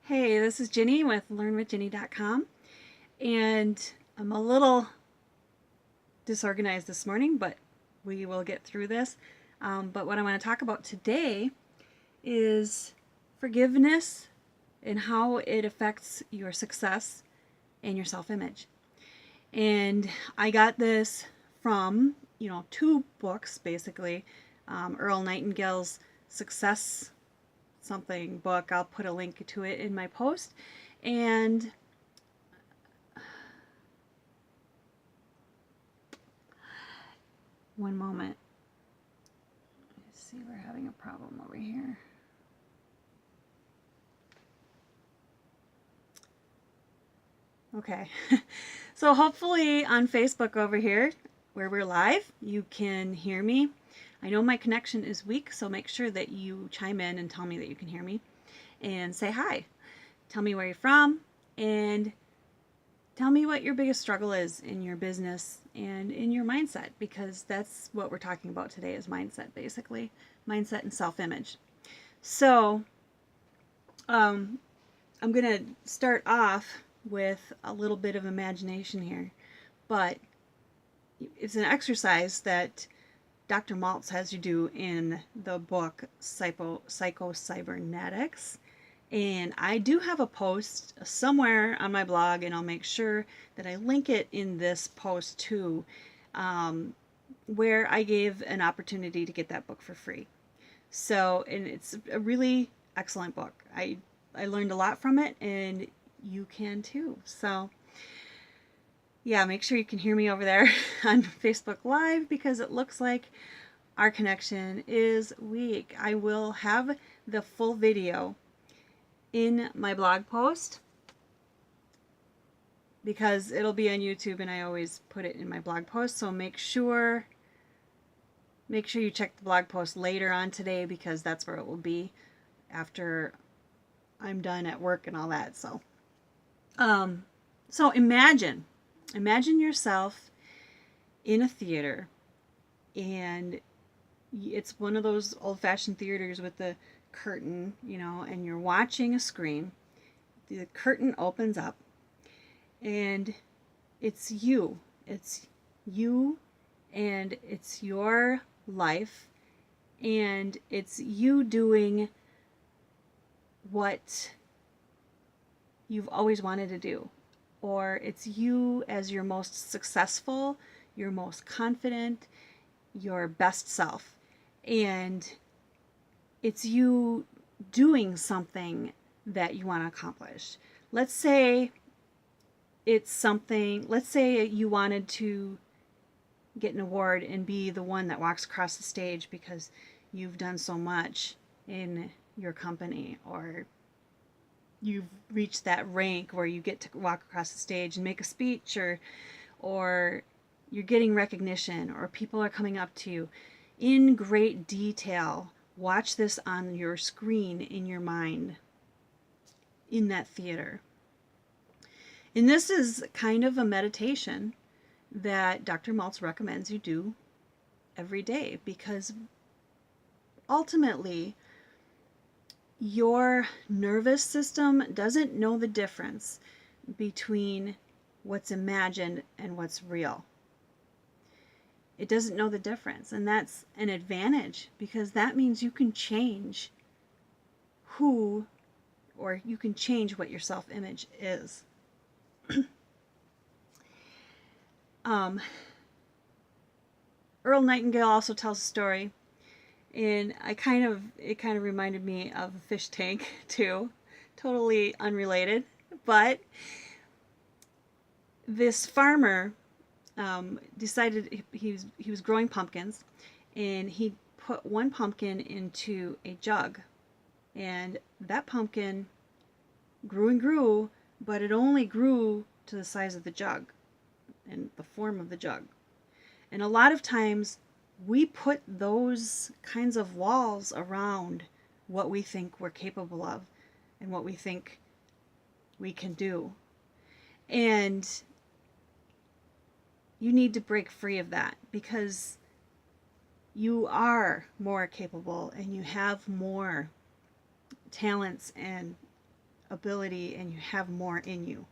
Hey, this is Ginny with Learnwithginny.com, and I'm a little disorganized this morning, but we will get through this. But what I want to talk about today is forgiveness and how it affects your success and your self-image. And I got this from, two books basically. Earl Nightingale's Success something book. I'll put a link to it in my post. And one moment. Let's see, we're having a problem over here. Okay. So hopefully on Facebook over here, where we're live, you can hear me. I know my connection is weak, so make sure that you chime in and tell me that you can hear me. And say hi. Tell me where you're from, and tell me what your biggest struggle is in your business and in your mindset, because that's what we're talking about today is mindset, basically. Mindset and self-image. So I'm going to start off with a little bit of imagination here, but it's an exercise that Dr. Maltz has you do in the book Psycho-Cybernetics. And I do have a post somewhere on my blog, and I'll make sure that I link it in this post too, where I gave an opportunity to get that book for free. So, and it's a really excellent book. I learned a lot from it, and you can too. So, yeah, make sure you can hear me over there on Facebook Live, because it looks like our connection is weak. I will have the full video in my blog post, because it'll be on YouTube and I always put it in my blog post. So make sure you check the blog post later on today, because that's where it will be after I'm done at work and all that. So imagine yourself in a theater, and it's one of those old-fashioned theaters with the curtain, and you're watching a screen. The curtain opens up, and it's you. It's you, and it's your life, and it's you doing what you've always wanted to do. Or it's you as your most successful, your most confident, your best self. And it's you doing something that you want to accomplish. Let's say you wanted to get an award and be the one that walks across the stage because you've done so much in your company, or you've reached that rank where you get to walk across the stage and make a speech, or you're getting recognition, or people are coming up to you in great detail. Watch this on your screen in your mind in that theater. And this is kind of a meditation that Dr. Maltz recommends you do every day, because ultimately your nervous system doesn't know the difference between what's imagined and what's real. It doesn't know the difference, and that's an advantage, because that means you can change you can change what your self-image is. Earl Nightingale also tells a story, and it kind of reminded me of a fish tank too, totally unrelated, but this farmer decided he was growing pumpkins, and he put one pumpkin into a jug, and that pumpkin grew and grew, but it only grew to the size of the jug and the form of the jug. And a lot of times we put those kinds of walls around what we think we're capable of and what we think we can do. And you need to break free of that, because you are more capable and you have more talents and ability and you have more in you.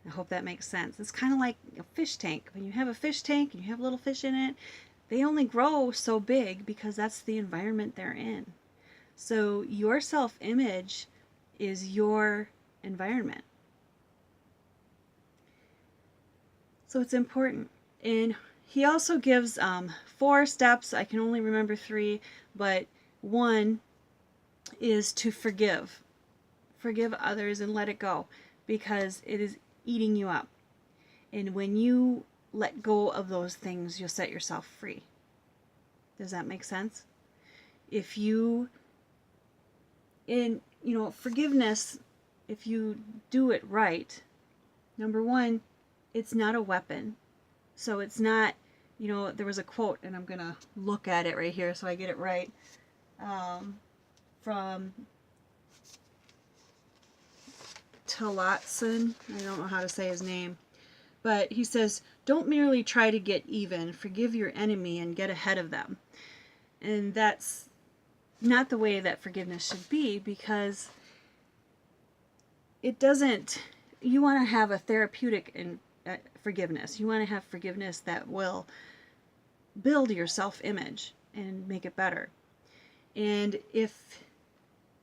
I hope that makes sense. It's kind of like a fish tank. When you have a fish tank and you have little fish in it, they only grow so big because that's the environment they're in. So your self-image is your environment. So it's important. And he also gives 4 steps. I can only remember 3, but one is to forgive. Forgive others and let it go, because it is eating you up. And when you let go of those things, you'll set yourself free. Does that make sense? If you, forgiveness, if you do it right, number one, it's not a weapon. So it's not, there was a quote, and I'm going to look at it right here so I get it right, from Tillotson. I don't know how to say his name. But he says, don't merely try to get even, forgive your enemy and get ahead of them. And that's not the way that forgiveness should be, because it doesn't, you want to have a therapeutic forgiveness. You want to have forgiveness that will build your self-image and make it better. And if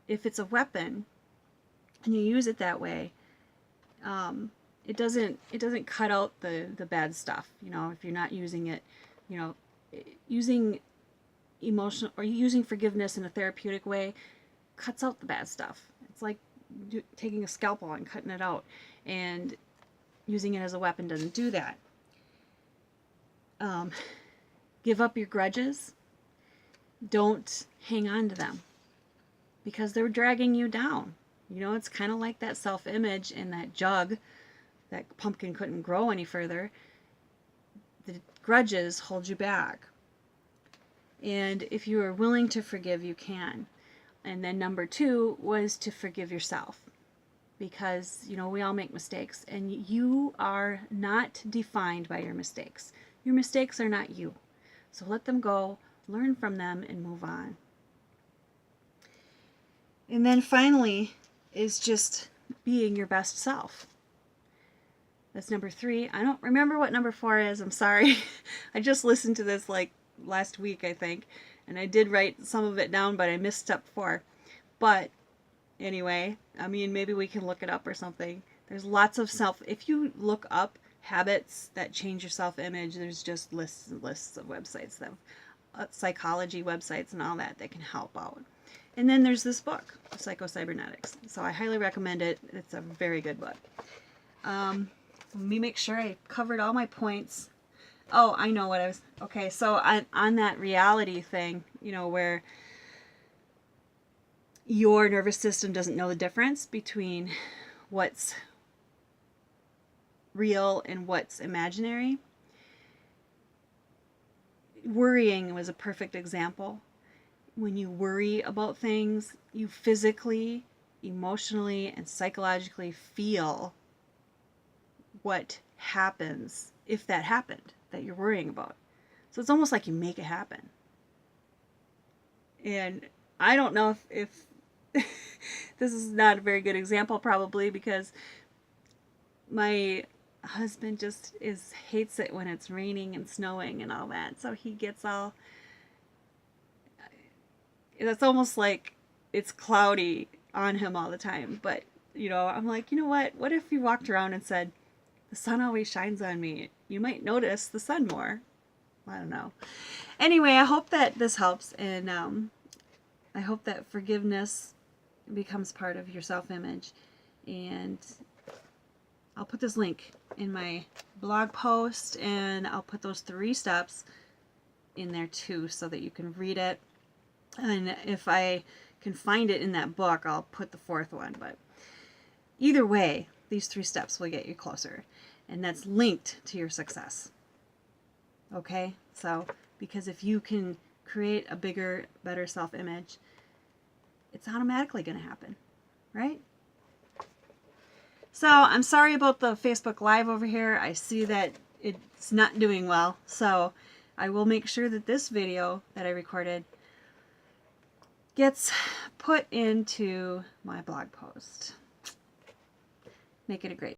it's a weapon and you use it that way, it doesn't cut out the bad stuff. If you're not using it, using emotional or using forgiveness in a therapeutic way cuts out the bad stuff. It's like taking a scalpel and cutting it out, and using it as a weapon doesn't do that. Give up your grudges. Don't hang on to them, because they're dragging you down. It's kind of like that self-image in that jug. That pumpkin couldn't grow any further. The grudges hold you back. And if you are willing to forgive, you can. And then number 2 was to forgive yourself. Because, we all make mistakes. And you are not defined by your mistakes. Your mistakes are not you. So let them go, learn from them, and move on. And then finally is just being your best self. That's number 3. I don't remember what number 4 is. I'm sorry. I just listened to this like last week, I think. And I did write some of it down, but I missed step 4. But anyway, maybe we can look it up or something. There's lots of if you look up habits that change your self-image, there's just lists and lists of websites, psychology websites and all that can help out. And then there's this book, Psycho-Cybernetics. So I highly recommend it. It's a very good book. Let me make sure I covered all my points. Oh, I know what I was... Okay, so on that reality thing, where your nervous system doesn't know the difference between what's real and what's imaginary. Worrying was a perfect example. When you worry about things, you physically, emotionally, and psychologically feel what happens if that happened that you're worrying about. So it's almost like you make it happen. And I don't know if this is not a very good example, probably, because my husband just hates it when it's raining and snowing and all that. So he gets all... It's almost like it's cloudy on him all the time. But, I'm like, what if you walked around and said, the sun always shines on me? You might notice the sun more. I don't know. Anyway, I hope that this helps, and I hope that forgiveness becomes part of your self-image. And I'll put this link in my blog post, and I'll put those 3 steps in there too, so that you can read it. And if I can find it in that book, I'll put the 4th one. But either way, these 3 steps will get you closer. And that's linked to your success. Okay? So, because if you can create a bigger, better self-image, it's automatically going to happen. Right? So, I'm sorry about the Facebook Live over here. I see that it's not doing well. So, I will make sure that this video that I recorded gets put into my blog post. Make it a great